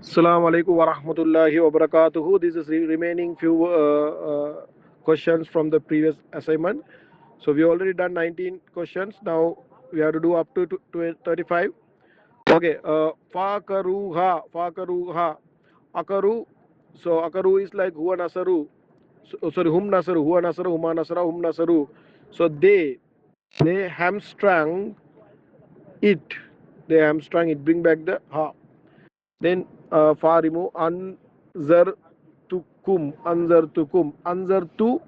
Assalamu alaikum wa rahmatullahi wa barakatuhu. This is remaining few questions from the previous assignment. So we already done 19 questions. Now we have to do up to 35. Okay. Fakaruha. Akaru. So akaru is like huwa nasaru. Sorry, hum nasaru. Huwa nasaru. Huma nasara. Hum nasaru. So they hamstrung it. They hamstrung it. Bring back the ha. Then fa remove anzar anzar to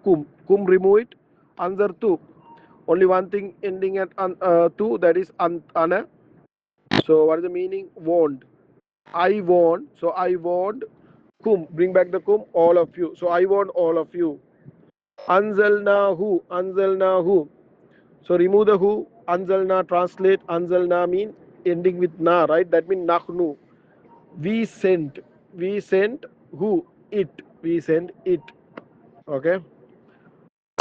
kum remove it, anzar to only one thing ending at to, that is ana. So what is the meaning? Warned. I warned. So I warned kum. Bring back the kum. All of you. So I warned all of you. Anzalnahu. So remove the who. Anzalna, translate. Anzalna mean ending with na, right? That means nahnu. We sent. We sent who? It. We sent it. Okay.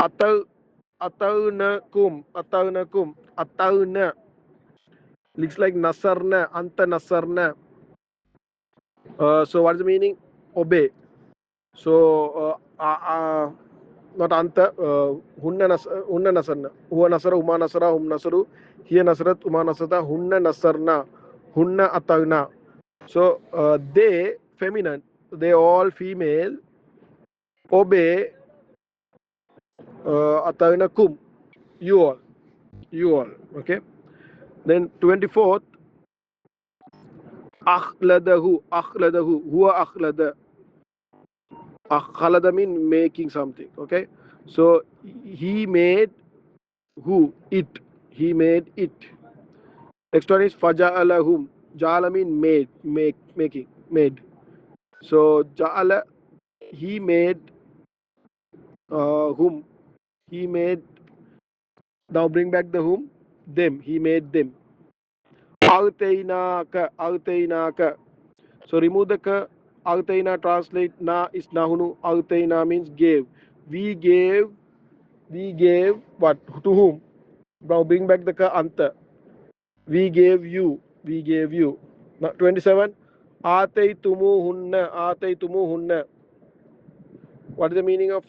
Ataw atawnakum. Atawna looks like nasarna. Anta nasarna. So what is the meaning? Obey. So not anta. Hunna nasarna. Huwa nasara. Uma nasara. Hum nasaru. Hiya nasarat. Uma nasata. Hunna nasarna. Hunna atawna. So they feminine. They all female. Obey atawnakum. You all. You all. Okay. Then 24th. Akhladahu. Huwa akhlada. Akhlada mean making something. Okay. So he made who? It. He made it. Next one is faja'alahum. Ja'ala mean made. Making. Made. So ja'ala, he made whom? He made. Now bring back the whom? Them. He made them. Agtainaka. So remove the ka. Agtaina, translate na is nahunu. Agtaina means gave. We gave. We gave what? To whom? Now bring back the ka anta. We gave you. We gave you. Now 27. Ataitumuhunna. Ataitumuhunna. What is the meaning of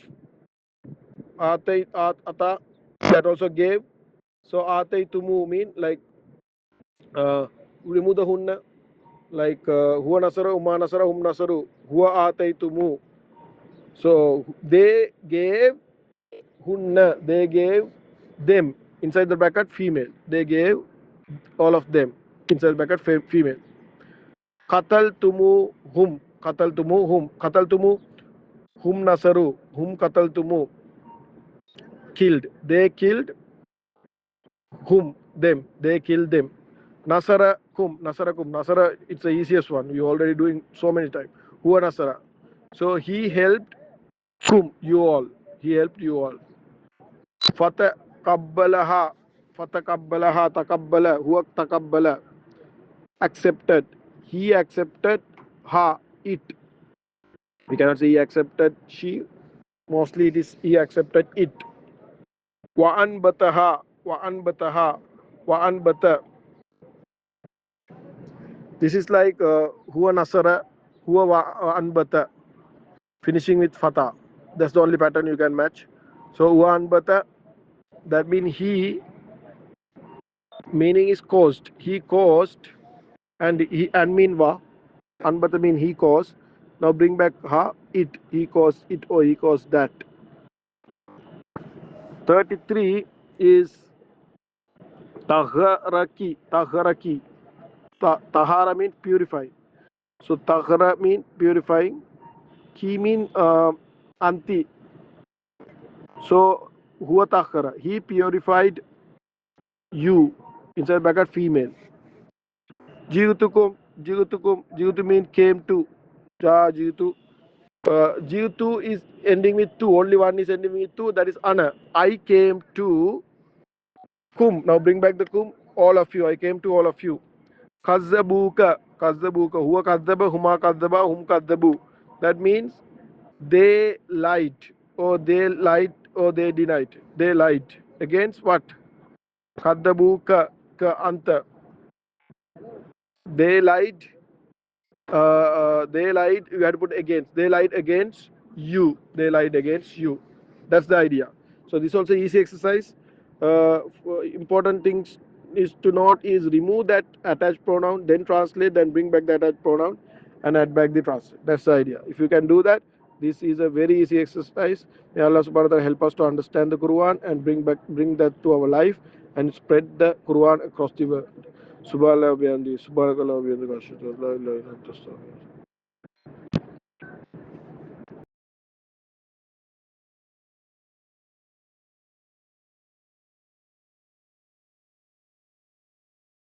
ata? That also gave. So ataitumu mean like remove the hunna. Like huwa nasara, uma nasara, hum nasaru. Huwa ataitumu. So they gave hunna. They gave them. Inside the bracket female. They gave all of them. Inside the bracket female. Qataltumu hum. Qataltumu hum. Qataltumu hum nasaru. Hum qataltumu. Killed. They killed whom? Them. They killed them. Nasara kum. Nasara kum. Nasara, it's the easiest one. We already doing so many times. Huwa nasara. So he helped kum. You all. He helped you all. Fatakabbalaha. Fatakabbalaha. Takabbala. Huwa takabbala. Accepted. He accepted ha. It. We cannot say he accepted she. Mostly it is he accepted it. Wa anbataha. Wa anbataha. Wa anbata. This is like huwa nasara, huwa anbata, finishing with fata. That's the only pattern you can match. So huwa anbata, that means he, meaning is caused. He caused, and mean wa. Anbata mean he caused. Now bring back ha, it. He caused it, or he caused that. 33 is taharaki. Taharaki. Tahara means purify. So tahara mean purifying. He mean anti. So huwa tahara. He purified you. Inside bracket female. Jivtukum. Jivtukum. Jivtu mean came to. Ja jivtu. Jivtu is ending with two. Only one is ending with two. That is ana. I came to kum. Now bring back the kum. All of you. I came to all of you. Kazzabuka. Kazzabuka. Huwa kazzaba. Huma kazzaba. Hum kazzabu. That means they lied, or they lied, or they denied. They lied against what? Kaddabu ka anta. They lied. they lied, you have to put against. They lied against you. They lied against you. That's the idea. So this is also easy exercise. Important things is to note is remove that attached pronoun, then translate, then bring back the attached pronoun, and add back the translate. That's the idea. If you can do that, this is a very easy exercise. May Allah subhanahu wa ta'ala help us to understand the Quran and bring that to our life and spread the Quran across the world. Subhanallah wa bihamdihi, subhanakallah wa bihamdika, ashhadu an la ilaha illa anta, astaghfiruka.